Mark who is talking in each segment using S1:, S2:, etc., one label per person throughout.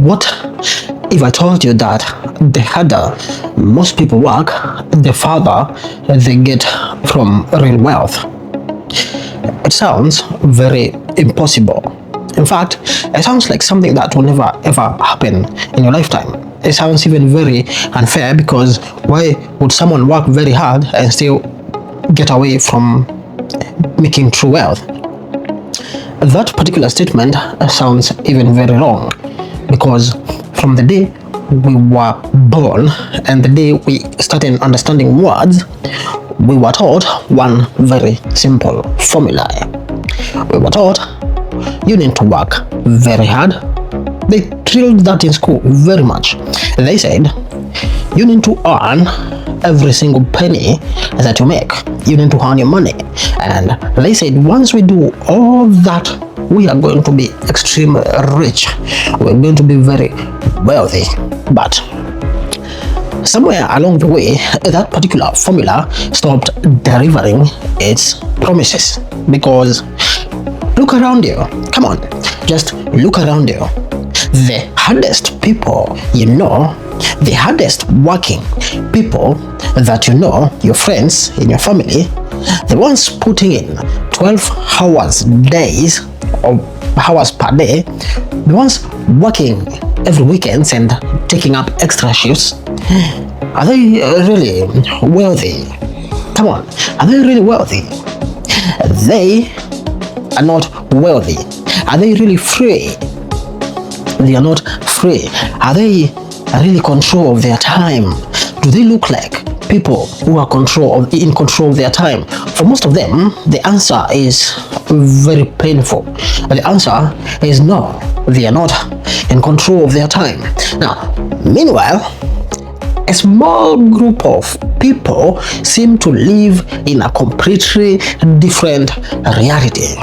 S1: What if I told you that the harder most people work, the farther they get from real wealth? It sounds very impossible. In fact, it sounds like something that will never ever happen in your lifetime. It sounds even very unfair, because why would someone work very hard and still get away from making true wealth? That particular statement sounds even very wrong, because from the day we were born and the day we started understanding words, we were taught one very simple formula. We were taught you need to work very hard. They drilled that in school very much. They said you need to earn every single penny that you make. You need to earn your money. And they said once we do all that, we are going to be extremely rich. We're going to be very wealthy. But somewhere along the way, that particular formula stopped delivering its promises. Because look around you. Come on, just look around you. The hardest people you know, the hardest working people that you know, your friends in your family, the ones putting in 12 hours days or hours per day, the ones working every weekends and taking up extra shifts, are they really wealthy? Come on, are they really wealthy? They are not wealthy. Are they really free? They are not free. Are they really control of their time? Do they look like people who are in control of their time? For most of them, the answer is very painful. The answer is no, they are not in control of their time. Now, meanwhile, a small group of people seem to live in a completely different reality.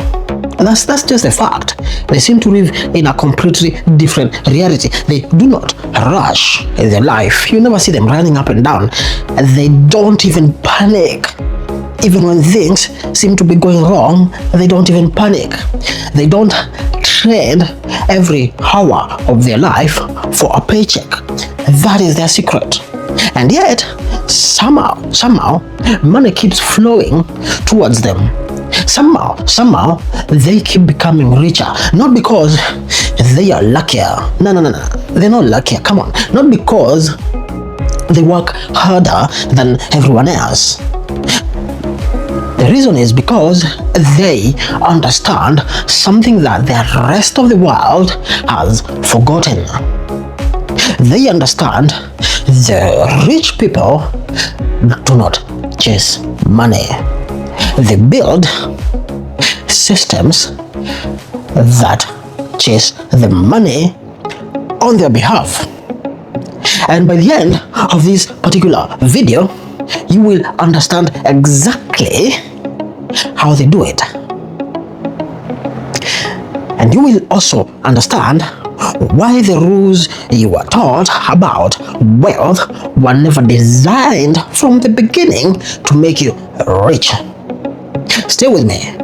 S1: That's just a fact. They seem to live in a completely different reality. They do not rush in their life. You never see them running up and down. They don't even panic. Even when things seem to be going wrong, they don't even panic. They don't trade every hour of their life for a paycheck. That is their secret. And yet, somehow, money keeps flowing towards them. Somehow, they keep becoming richer. Not because they are luckier. No. They're not luckier. Come on. Not because they work harder than everyone else. The reason is because they understand something that the rest of the world has forgotten. They understand the rich people do not chase money. They build systems that chase the money on their behalf. And by the end of this particular video, you will understand exactly how they do it. And you will also understand why the rules you were taught about wealth were never designed from the beginning to make you rich. Stay with me.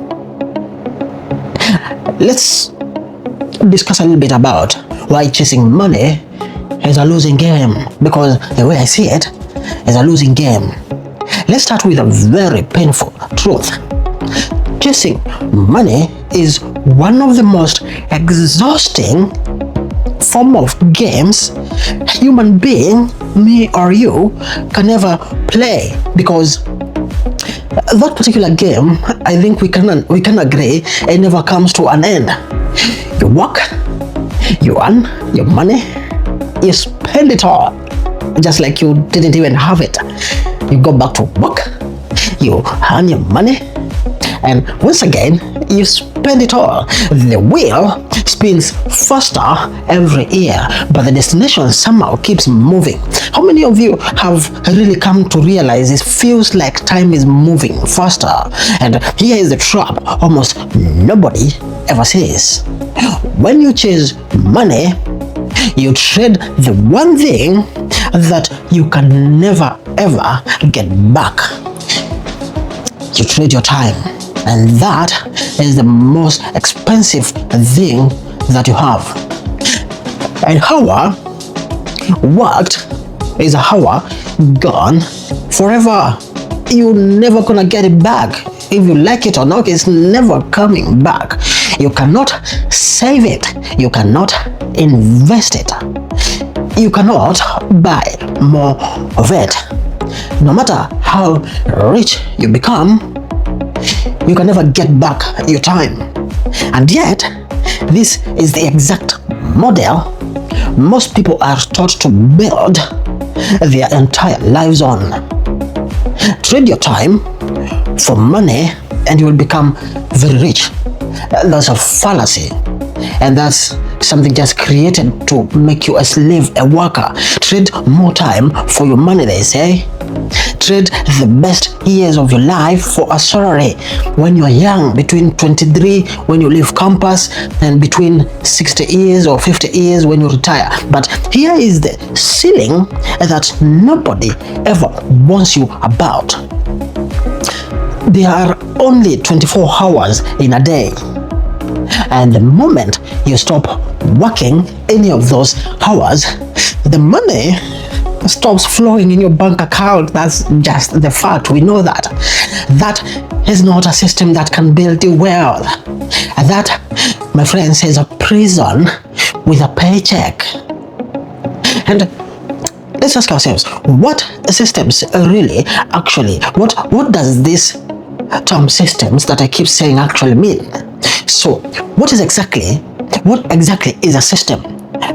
S1: Let's discuss a little bit about why chasing money is a losing game, because the way I see it is a losing game. Let's start with a very painful truth. Chasing money is one of the most exhausting form of games human being, me or you, can never play, because that particular game, I think we can agree, it never comes to an end. You work, you earn your money, you spend it all, just like you didn't even have it. You go back to work, you earn your money, and once again, you spend it all. The wheel spins faster every year, but the destination somehow keeps moving. How many of you have really come to realize it feels like time is moving faster? And here is the trap almost nobody ever sees. When you chase money, you trade the one thing that you can never ever get back. You trade your time. And that is the most expensive thing that you have. An hour worked is an hour gone forever. You're never gonna get it back. If you like it or not, it's never coming back. You cannot save it. You cannot invest it. You cannot buy more of it. No matter how rich you become, you can never get back your time. And yet, this is the exact model most people are taught to build their entire lives on. Trade your time for money and you will become very rich. That's a fallacy, and that's something just created to make you a slave, a worker. Trade more time for your money, they say. Trade the best years of your life for a salary. When you're young, between 23 when you leave campus, and between 60 years or 50 years when you retire. But here is the ceiling that nobody ever warns you about. There are only 24 hours in a day. And the moment you stop working any of those hours, the money stops flowing in your bank account. That's just the fact. We know that. That is not a system that can build you wealth. That, my friends, is a prison with a paycheck. And let's ask ourselves, what systems really actually, what does this term systems that I keep saying actually mean? So what exactly is a system?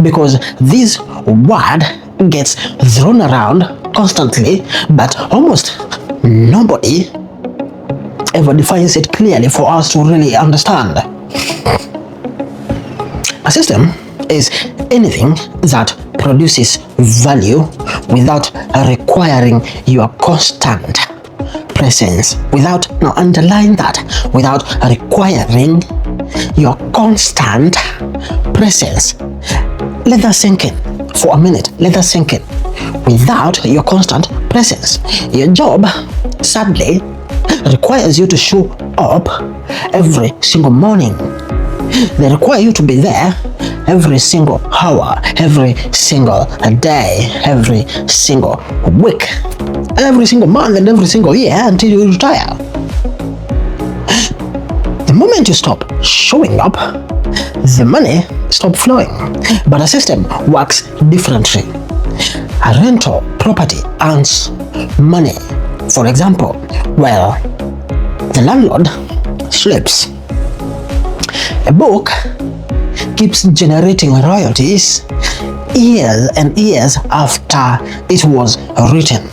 S1: Because this word gets thrown around constantly, but almost nobody ever defines it clearly for us to really understand. A system is anything that produces value without requiring your constant presence, underline that, without requiring your constant presence. Let that sink in for a minute. Let that sink in. Without your constant presence. Your job, sadly, requires you to show up every single morning. They require you to be there every single hour, every single day, every single week, every single month, and every single year until you retire. The moment you stop showing up, the money stops flowing. But a system works differently. A rental property earns money, for example, while the landlord sleeps. A book keeps generating royalties years and years after it was written.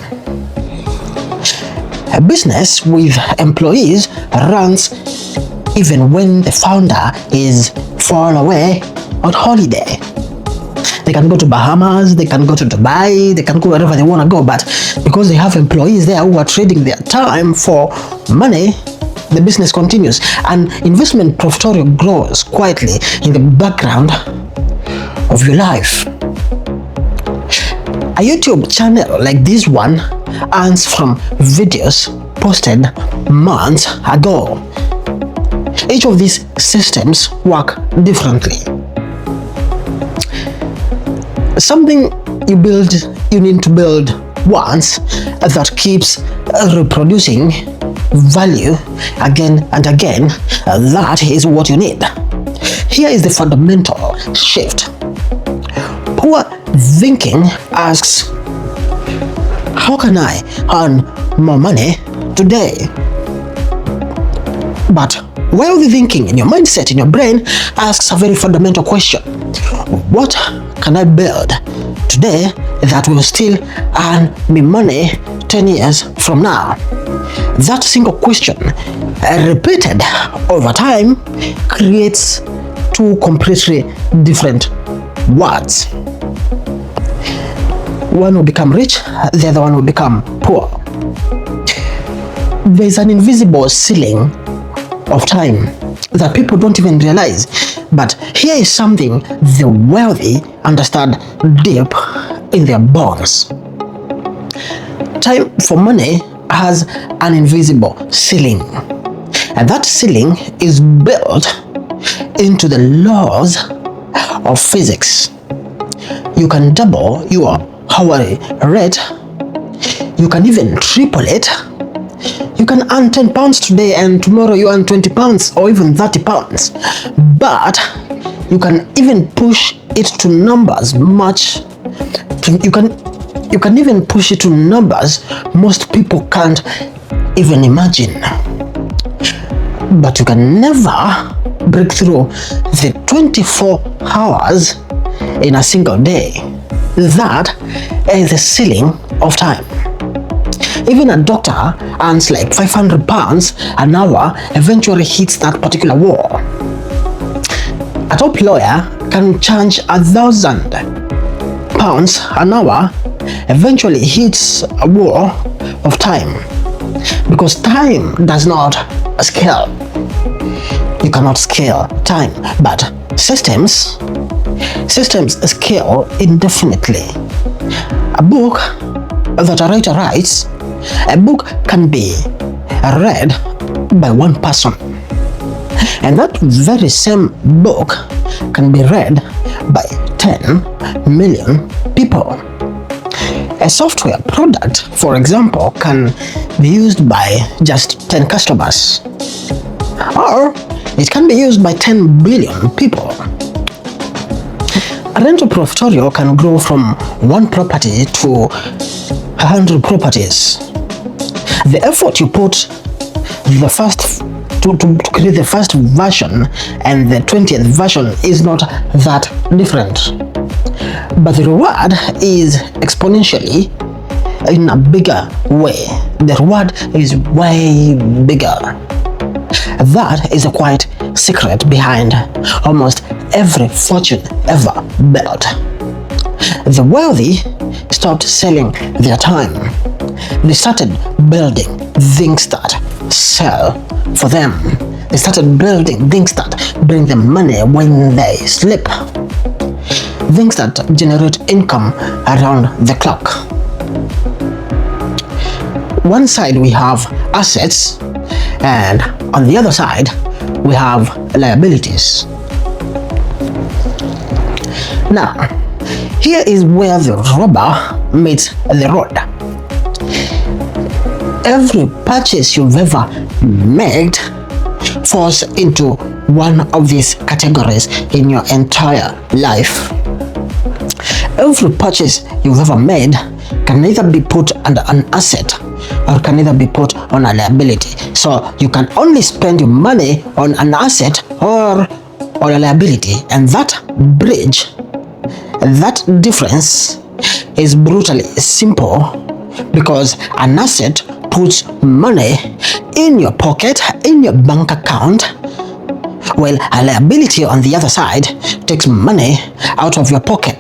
S1: A business with employees runs even when the founder is far away on holiday. They can go to Bahamas, they can go to Dubai, they can go wherever they want to go, but because they have employees there who are trading their time for money, the business continues, and investment portfolio grows quietly in the background of your life. A YouTube channel like this one earns from videos posted months ago. Each of these systems work differently. Something you need to build once that keeps reproducing value again and again. That is what you need. Here is the fundamental shift. Poor thinking asks, how can I earn more money today? But wealthy thinking in your mindset, in your brain, asks a very fundamental question. What can I build today that will still earn me money 10 years from now? That single question, repeated over time, creates two completely different words. One will become rich, the other one will become poor. There's an invisible ceiling of time that people don't even realize. But here is something the wealthy understand deep in their bones. Time for money has an invisible ceiling, and that ceiling is built into the laws of physics. You can double your hourly rate. You can even triple it. You can earn £10 today and tomorrow you earn £20 or even £30. But you can even push it to numbers you can even push it to numbers most people can't even imagine. But you can never break through the 24 hours in a single day. That is the ceiling of time. Even a doctor earns like £500 an hour eventually hits that particular wall. A top lawyer can charge £1,000 an hour eventually hits a wall of time, because time does not scale. You cannot scale time, but systems scale indefinitely. A book that a writer writes, a book can be read by one person, and that very same book can be read by 10 million people. A software product, for example, can be used by just 10 customers, or it can be used by 10 billion people. A rental portfolio can grow from one property to 100 properties. The effort you put to create the first version and the 20th version is not that different, but the reward is exponentially in a bigger way. The reward is way bigger. That is a quite secret behind almost every fortune ever built. The wealthy stopped selling their time. They started building things that sell for them. They started building things that bring them money when they sleep. Things that generate income around the clock. One side we have assets, and on the other side we have liabilities. Now, here is where the rubber meets the road. Every purchase you've ever made falls into one of these categories in your entire life. Every purchase you've ever made can either be put under an asset or can either be put on a liability. So you can only spend your money on an asset or on a liability, and that bridge, that difference is brutally simple, because an asset puts money in your pocket, in your bank account, while a liability on the other side takes money out of your pocket.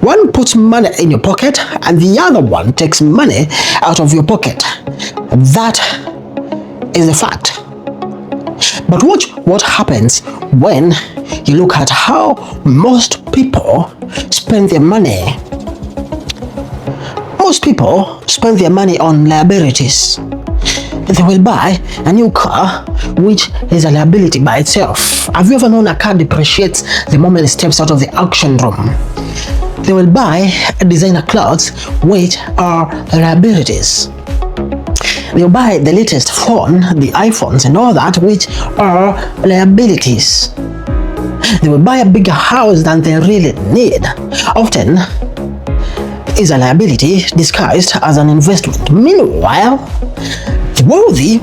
S1: One puts money in your pocket and the other one takes money out of your pocket. That is a fact. But watch what happens when you look at how most people spend their money. Most people spend their money on liabilities. They will buy a new car, which is a liability by itself. Have you ever known a car depreciates the moment it steps out of the auction room? They will buy designer clothes, which are liabilities. They'll buy the latest phone, the iPhones and all that, which are liabilities. They will buy a bigger house than they really need. Often is a liability disguised as an investment. Meanwhile, the wealthy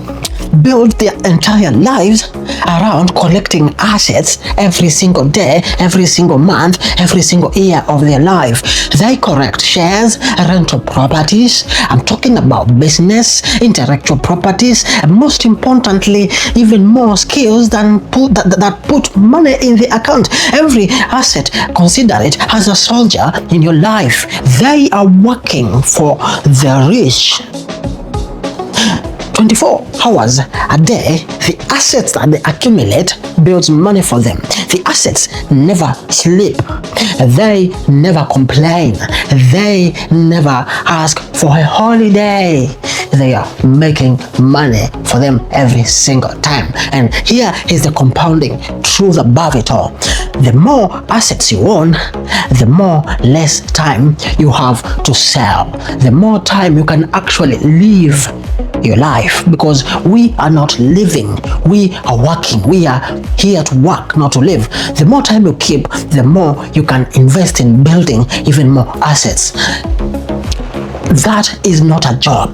S1: build their entire lives around collecting assets every single day, every single month, every single year of their life. They collect shares, rental properties. I'm talking about business, intellectual properties, and most importantly, even more skills that put money in the account. Every asset, consider it as a soldier in your life. They are working for the rich. 24 hours a day, the assets that they accumulate builds money for them. The assets never sleep. They never complain. They never ask for a holiday. they are making money for them every single time. And here is the compounding truth above it all. The more assets you own, the more less time you have to sell. The more time you can actually live your life, because we are not living, we are working. We are here to work, not to live. The more time you keep, the more you can invest in building even more assets. That is not a job.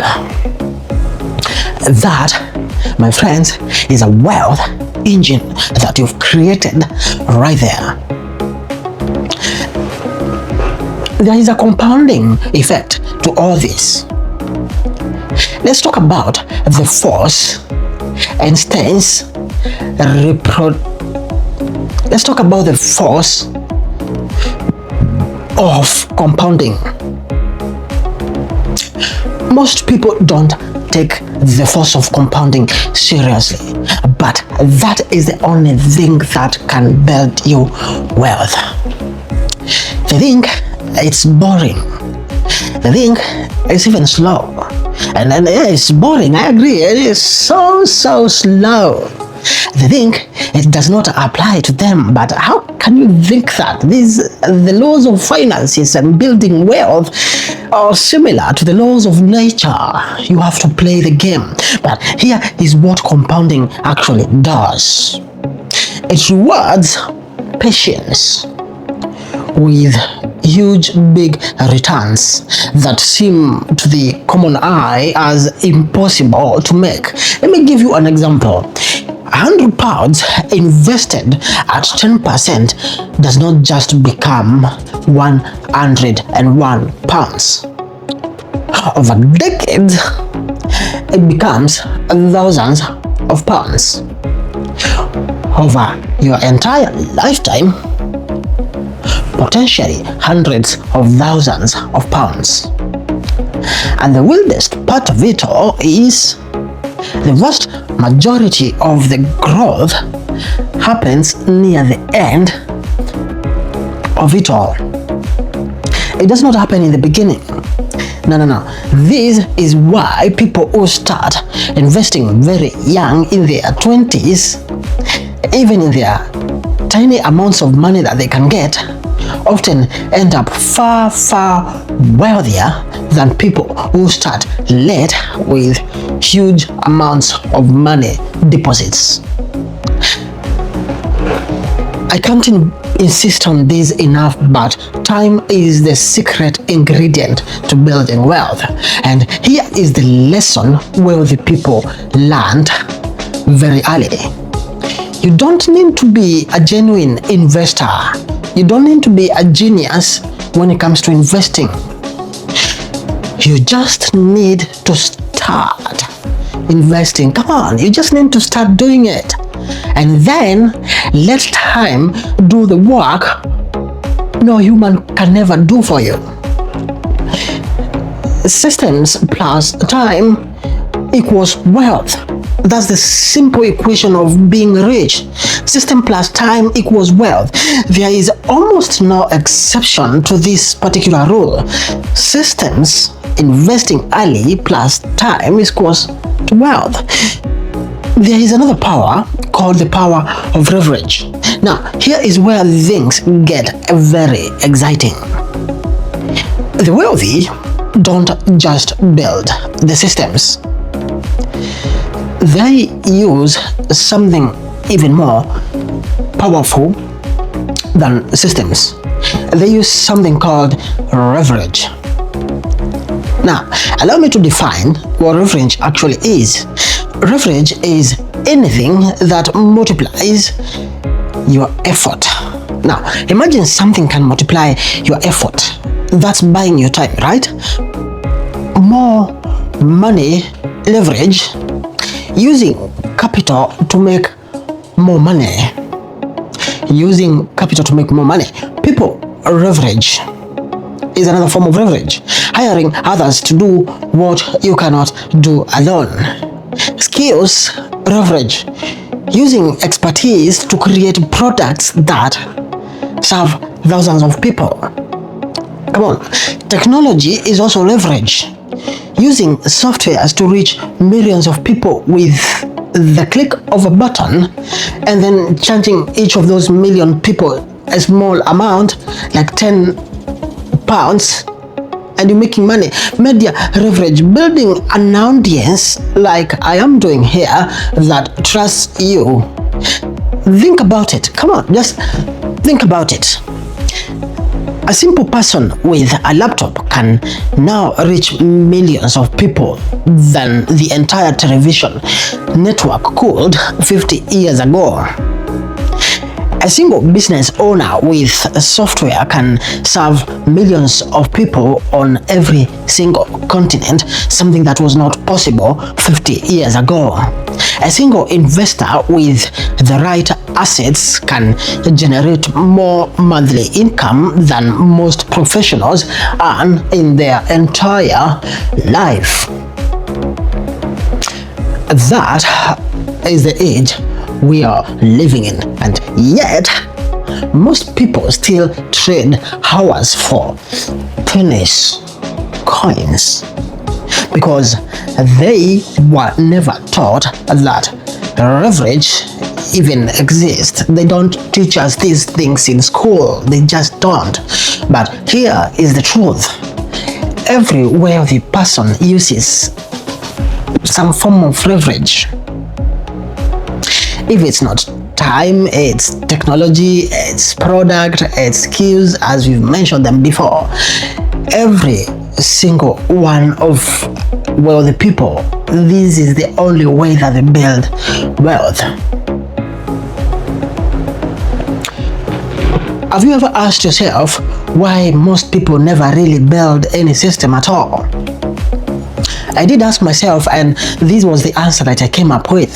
S1: That, my friends, is a wealth engine that you've created right there. There is a compounding effect to all this. Let's talk about the force and stance. Let's talk about the force of compounding. Most people don't take the force of compounding seriously, but that is the only thing that can build you wealth. They think it's boring. They think it's even slow. And then it's boring, I agree, it is so slow. They think it does not apply to them, but how can you think that? The laws of finances and building wealth are similar to the laws of nature. You have to play the game. But here is what compounding actually does. It rewards patience with huge big returns that seem to the common eye as impossible to make. Let me give you an example. £100 invested at 10% does not just become £101. Over decades, it becomes thousands of pounds. Over your entire lifetime, potentially hundreds of thousands of pounds. And the wildest part of it all is the vast majority of the growth happens near the end of it all. It does not happen in the beginning. No. This is why people who start investing very young, in their 20s, even in their tiny amounts of money that they can get, often end up far wealthier than people who start late with huge amounts of money deposits. I can't insist on this enough, but time is the secret ingredient to building wealth. And here is the lesson wealthy people learned very early. You don't need to be a genuine investor. You don't need to be a genius when it comes to investing. You just need to start investing. Come on, you just need to start doing it. And then let time do the work no human can never do for you. Systems plus time equals wealth. That's the simple equation of being rich. System plus time equals wealth. There is almost no exception to this particular rule. Systems investing early plus time equals to wealth. There is another power called the power of leverage. Now, here is where things get very exciting. The wealthy don't just build the systems. They use something even more powerful than systems. They use something called leverage. Now, allow me to define what leverage actually is. Leverage is anything that multiplies your effort. Now, imagine something can multiply your effort. That's buying your time, right? More money leverage, using capital to make more money. Using capital to make more money. People leverage is another form of leverage. Hiring others to do what you cannot do alone. Skills leverage. Using expertise to create products that serve thousands of people. Come on. Technology is also leverage. using softwares to reach millions of people with the click of a button, and then charging each of those million people a small amount, like £10, and you're making money. Media leverage, building an audience like I am doing here that trusts you. Think about it. Come on, just think about it. A simple person with a laptop can now reach millions of people than the entire television network could 50 years ago. A single business owner with software can serve millions of people on every single continent, something that was not possible 50 years ago. A single investor with the right assets can generate more monthly income than most professionals earn in their entire life. That is the age we are living in, and yet most people still trade hours for pennies, coins, because they were never taught that leverage even exists. They don't teach us these things in school, they just don't. But here is the truth: every wealthy person uses some form of leverage. If it's not time, it's technology, it's product, it's skills, as we've mentioned them before. Every single one of wealthy people, this is the only way that they build wealth. Have you ever asked yourself why most people never really build any system at all? I did ask myself, and this was the answer that I came up with.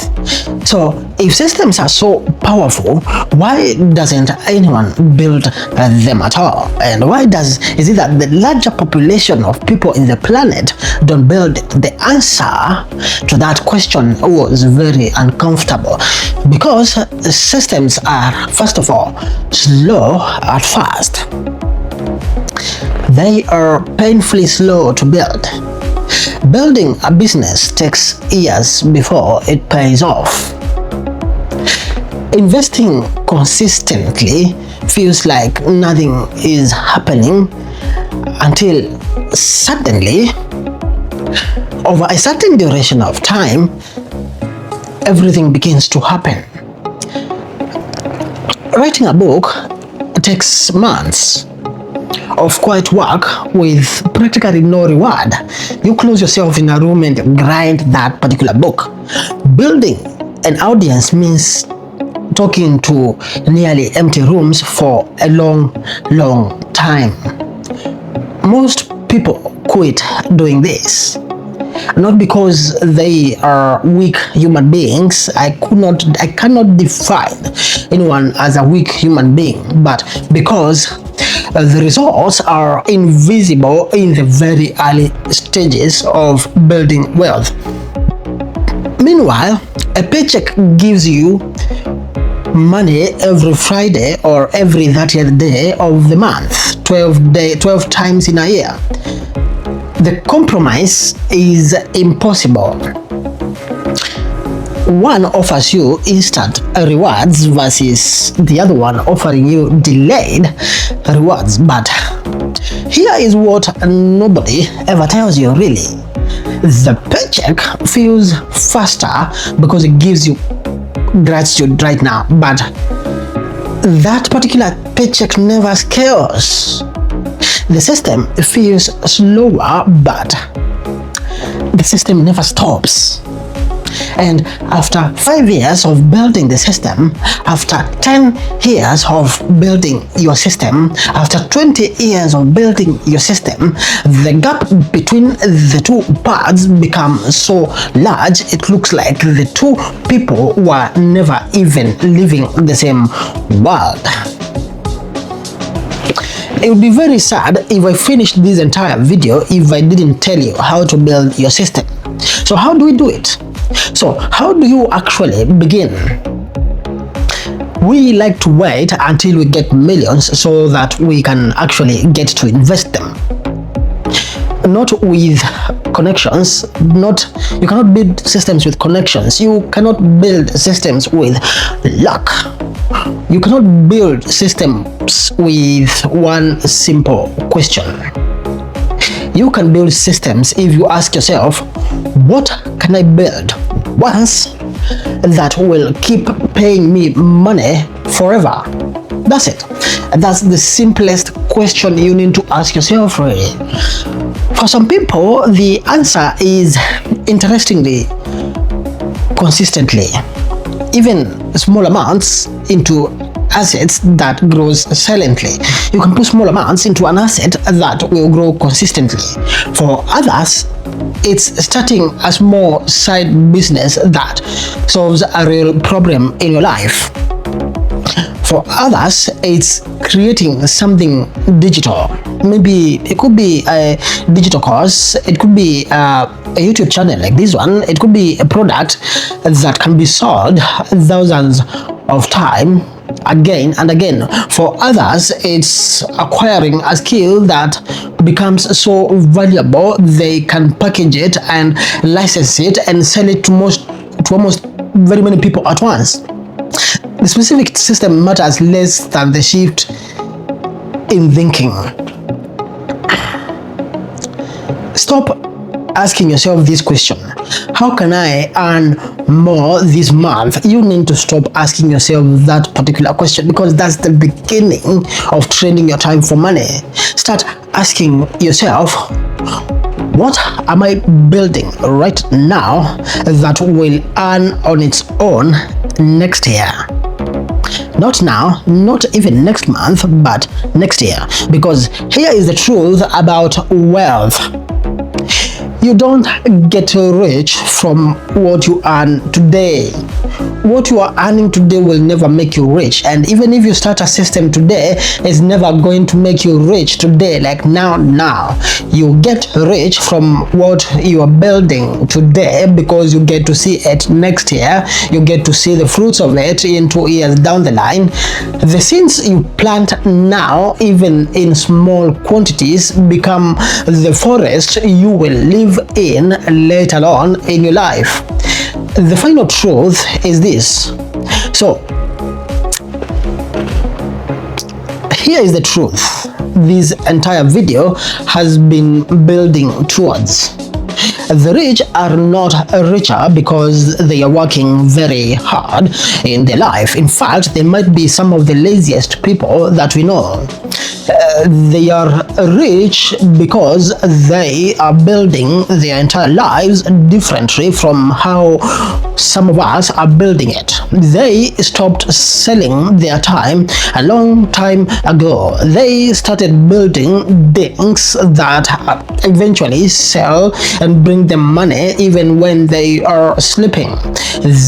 S1: So, if systems are so powerful, why doesn't anyone build them at all? And why is it that the larger population of people in the planet don't build it? The answer to that question was very uncomfortable, because systems are, first of all, slow at first. They are painfully slow to build. Building a business takes years before it pays off. Investing consistently feels like nothing is happening until suddenly, over a certain duration of time, everything begins to happen. Writing a book takes months of quiet work with practically no reward. You close yourself in a room and grind that particular book. Building an audience means talking to nearly empty rooms for a long time. Most people quit doing this, not because they are weak human beings. I cannot define anyone as a weak human being, but because the results are invisible in the very early stages of building wealth. Meanwhile, a paycheck gives you money every Friday or every 30th day of the month, 12 times in a year. The compromise is impossible. One offers you instant rewards versus the other one offering you delayed rewards. But here is what nobody ever tells you really. The paycheck feels faster because it gives you gratitude right now, but that particular paycheck never scales. The system feels slower, but the system never stops. And after 5 years of building the system, after 10 years of building your system, after 20 years of building your system, the gap between the two parts becomes so large it looks like the two people were never even living the same world. It would be very sad if I finished this entire video if I didn't tell you how to build your system. So how do we do it? So how do you actually begin? We like to wait until we get millions so that we can actually get to invest them. Not with connections. You cannot build systems with connections. You cannot build systems with luck. You cannot build systems with one simple question. You can build systems if you ask yourself, what can I build once that will keep paying me money forever? That's it. That's the simplest question you need to ask yourself, really. For some people, the answer is, interestingly, consistently. Even small amounts into assets that grows silently. You can put small amounts into an asset that will grow consistently. For others, it's starting a small side business that solves a real problem in your life. For others, it's creating something digital. Maybe it could be a digital course, it could be a YouTube channel like this one, it could be a product that can be sold thousands of times again and again. For others, it's acquiring a skill that becomes so valuable they can package it and license it and sell it to almost very many people at once. The specific system matters less than the shift in thinking. Stop asking yourself this question: how can I earn more this month? You need to stop asking yourself that particular question, because that's the beginning of trading your time for money. Start asking yourself, what am I building right now that will earn on its own next year? Not now, not even next month, but next year. Because here is the truth about wealth. You don't get rich from what you earn today. What you are earning today will never make you rich, and even if you start a system today, it's never going to make you rich today, like now. You get rich from what you are building today, because you get to see it next year. You get to see the fruits of it in 2 years down the line. The seeds you plant now, even in small quantities, become the forest you will live in later on in your life. The final truth is this. So, here is the truth this entire video has been building towards. The rich are not richer because they are working very hard in their life. In fact, they might be some of the laziest people that we know. They are rich because they are building their entire lives differently from how some of us are building it. They stopped selling their time a long time ago. They started building things that eventually sell and bring them money even when they are sleeping.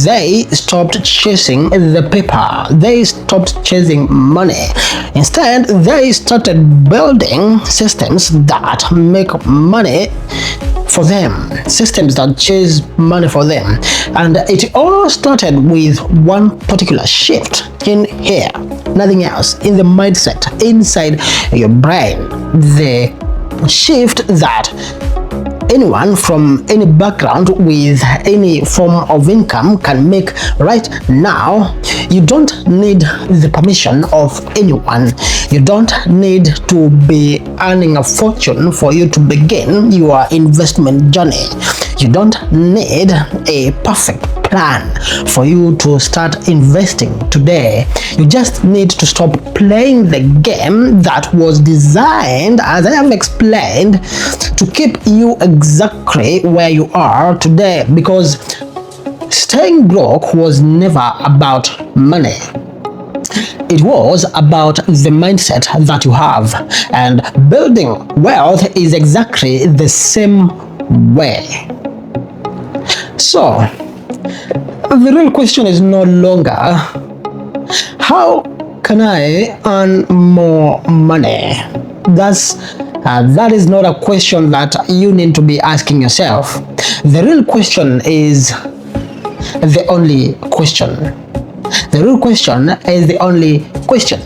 S1: They stopped chasing the paper. They stopped chasing money. Instead, they started building systems that make money for them, systems that chase money for them. And it all started with one particular shift in here, nothing else, in the mindset, inside your brain. The shift that anyone from any background with any form of income can make right now. You don't need the permission of anyone. You don't need to be earning a fortune for you to begin your investment journey. You don't need a perfect plan for you to start investing today. You just need to stop playing the game that was designed, as I have explained, to keep you exactly where you are today, because staying broke was never about money. It was about the mindset that you have, and building wealth is exactly the same way. So, the real question is no longer, how can I earn more money? That is not a question that you need to be asking yourself. The real question is the only question. The real question is the only question.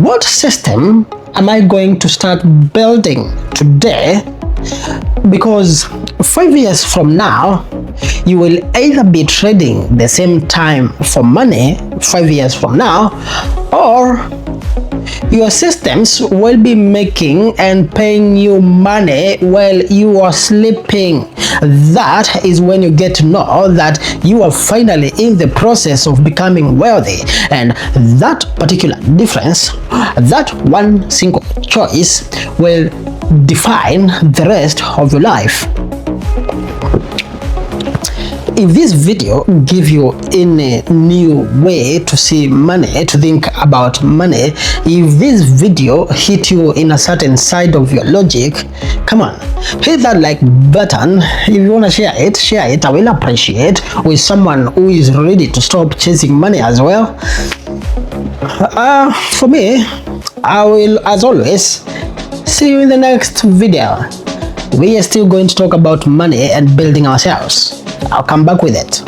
S1: What system am I going to start building today Because 5 years from now, you will either be trading the same time for money 5 years from now, or your systems will be making and paying you money while you are sleeping. That is when you get to know that you are finally in the process of becoming wealthy. And that particular difference, that one single choice, will define the rest of your life. If this video give you any new way to see money, to think about money, if this video hit you in a certain side of your logic, come on, hit that like button. If you want to share it. I will appreciate with someone who is ready to stop chasing money as well. For me, I will, as always, see you in the next video. We are still going to talk about money and building ourselves. I'll come back with it.